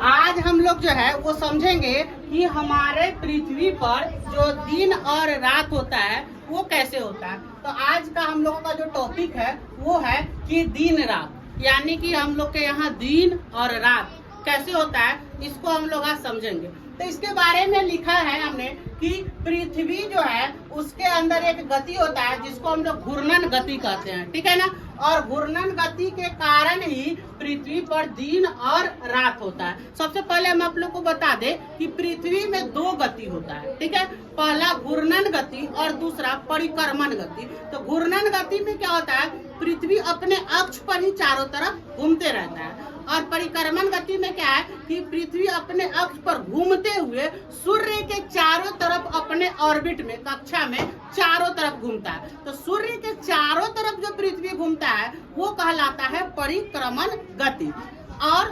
आज हम लोग जो है वो समझेंगे कि हमारे पृथ्वी पर जो दिन और रात होता है वो कैसे होता है। तो आज का हम लोगों का जो टॉपिक है वो है कि दिन रात, यानी कि हम लोग के यहाँ दिन और रात कैसे होता है, इसको हम लोग आज समझेंगे। तो इसके बारे में लिखा है हमने कि पृथ्वी जो है उसके अंदर एक गति होता है जिसको हम लोग घूर्णन गति कहते हैं, ठीक है ना। और घूर्णन गति के कारण ही पृथ्वी पर दिन और रात होता है। सबसे पहले हम आप लोग को बता दें कि पृथ्वी में दो गति होता है, ठीक है। पहला घूर्णन गति और दूसरा परिक्रमण गति। तो घूर्णन गति में क्या होता है, पृथ्वी अपने अक्ष पर ही चारों तरफ घूमते रहता है। और परिक्रमण गति में क्या है कि पृथ्वी अपने अक्ष पर घूमते हुए सूर्य के चारों तरफ अपने ऑर्बिट में, कक्षा में चारों तरफ घूमता है। तो सूर्य के चारों तरफ जो पृथ्वी घूमता है वो कहलाता है परिक्रमण गति। और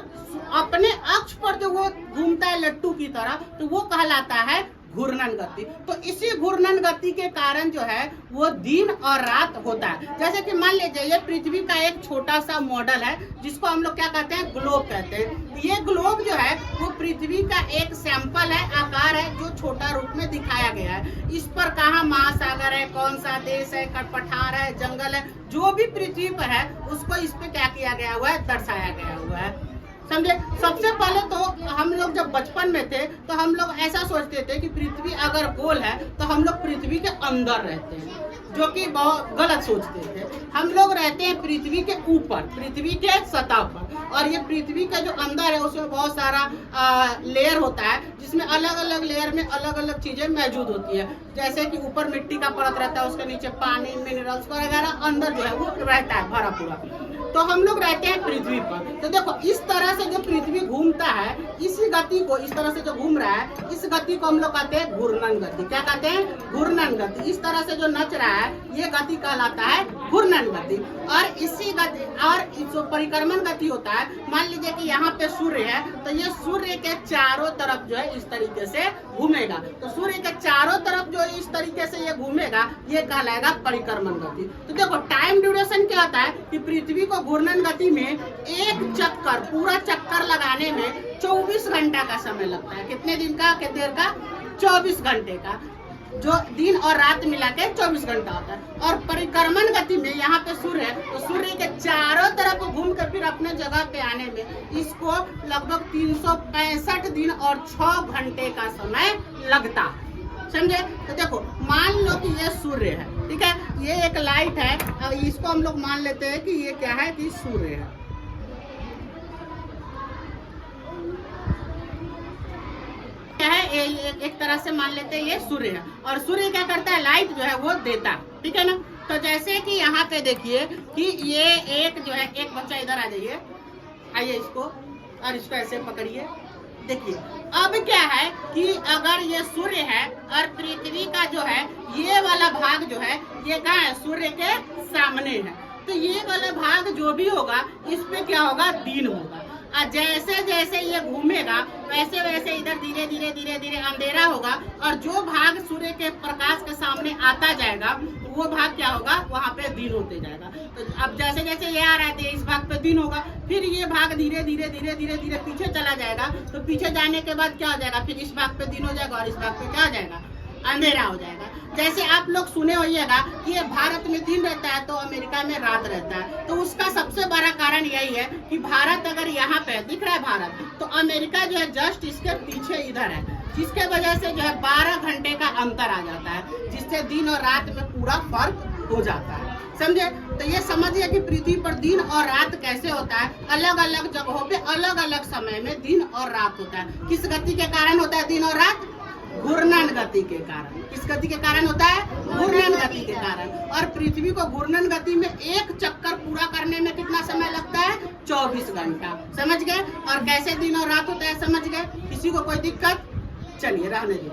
अपने अक्ष पर जो वो घूमता है लट्टू की तरह, तो वो कहलाता है घूर्णन गति। तो इसी घूर्णन गति के कारण जो है वो दिन और रात होता है। जैसे कि मान लीजिए ये पृथ्वी का एक छोटा सा मॉडल है जिसको हम लोग क्या कहते हैं, ग्लोब कहते हैं। ये ग्लोब जो है वो पृथ्वी का एक सैंपल है, आकार है जो छोटा रूप में दिखाया गया है। इस पर कहाँ महासागर है, कौन सा देश है, पठार है, जंगल है, जो भी पृथ्वी पर है उसको इस पे क्या किया गया हुआ है, दर्शाया गया हुआ है। समझे। सबसे पहले तो हम लोग जब बचपन में थे तो हम लोग ऐसा सोचते थे कि पृथ्वी अगर गोल है तो हम लोग पृथ्वी के अंदर रहते हैं, जो कि बहुत गलत सोचते थे। हम लोग रहते हैं पृथ्वी के ऊपर, पृथ्वी के सतह पर। और ये पृथ्वी का जो अंदर है उसमें बहुत सारा लेयर होता है, जिसमें अलग अलग लेयर में अलग अलग चीजें मौजूद होती है। जैसे कि ऊपर मिट्टी का परत रहता है, उसके नीचे पानी, मिनरल्स वगैरह, अंदर जो है वो रहता है भरा पूरा। तो हम लोग रहते हैं पृथ्वी पर। तो देखो इस तरह से जो पृथ्वी घूमता है, इसी गति को, इस तरह से जो घूम रहा है, इस गति को हम लोग कहते हैं घूर्णन गति। क्या कहते हैं, घूर्णन गति। इस तरह से जो नच रहा है ये गति कहलाता है घूर्णन गति। और इसी गति और जो परिक्रमण गति होता है, मान लीजिए कि यहाँ पे सूर्य है तो ये सूर्य के चारों तरफ जो है इस तरीके से घूमेगा। तो सूर्य के चारों तरफ जो इस तरीके से ये घूमेगा ये कहलाएगा परिक्रमण गति। तो देखो टाइम ड्यूरेशन क्या होता है कि पृथ्वी को घूर्णन गति में एक चक्कर, पूरा चक्कर लगाने में 24 घंटा का समय लगता है। कितने दिन का, कितने देर का, 24 घंटे का। जो दिन और रात मिला के 24 घंटा होता है। और परिक्रमण गति में यहाँ पे सूर्य है तो सूर्य के चारों तरफ घूम कर फिर अपने जगह पे आने में इसको लगभग 365 दिन और 6 घंटे का समय लगता है। समझे। तो देखो मान लो कि ये सूर्य है, ठीक है, ये एक लाइट है, और इसको हम लोग मान लेते हैं कि ये क्या है, कि सूर्य है। क्या है, एक तरह से मान लेते हैं ये सूर्य है। और सूर्य क्या करता है, लाइट जो है वो देता है, ठीक है ना। तो जैसे कि यहाँ पे देखिए कि ये एक जो है, एक बच्चा इधर आ जाइए, आइए इसको, और इसको ऐसे पकड़िए। देखिए अब क्या है कि अगर ये सूर्य है और पृथ्वी का जो है ये वाला भाग जो है ये कहाँ है, सूर्य के सामने है। तो ये वाला भाग जो भी होगा इस पे क्या होगा, दिन होगा। और जैसे जैसे ये घूमेगा वैसे वैसे इधर धीरे धीरे धीरे धीरे अंधेरा होगा। और जो भाग सूर्य के प्रकाश के सामने आता जाएगा वो भाग क्या होगा, वहाँ पे दिन होते जाएगा। तो अब जैसे जैसे ये आ रहा है इस भाग पे दिन होगा, फिर ये भाग धीरे धीरे धीरे धीरे धीरे पीछे चला जाएगा। तो पीछे जाने के बाद क्या हो जाएगा, फिर इस भाग पे दिन हो जाएगा और इस भाग पे क्या हो जाएगा, अंधेरा हो जाएगा। जैसे आप लोग सुने होइएगा कि ये भारत में दिन रहता है तो अमेरिका में रात रहता है। तो उसका सबसे बड़ा कारण यही है कि भारत अगर यहाँ पे दिख रहा है भारत, तो अमेरिका जो है जस्ट इसके पीछे इधर है, जिसके वजह से जो है 12 घंटे का अंतर आ जाता है, जिससे दिन और रात में पूरा फर्क हो जाता है। समझे। तो ये समझिए कि पृथ्वी पर दिन और रात कैसे होता है, अलग अलग जगहों पे अलग अलग समय में दिन और रात होता है। किस गति के कारण होता है दिन और रात, घूर्णन गति के कारण। किस गति के कारण होता है, घूर्णन गति के कारण। और पृथ्वी को घूर्णन गति में एक चक्कर पूरा करने में कितना समय लगता है, 24 घंटा। समझ गए। और कैसे दिन और रात होता है समझ गए। किसी को कोई दिक्कत, चलिए रहने दीजिए।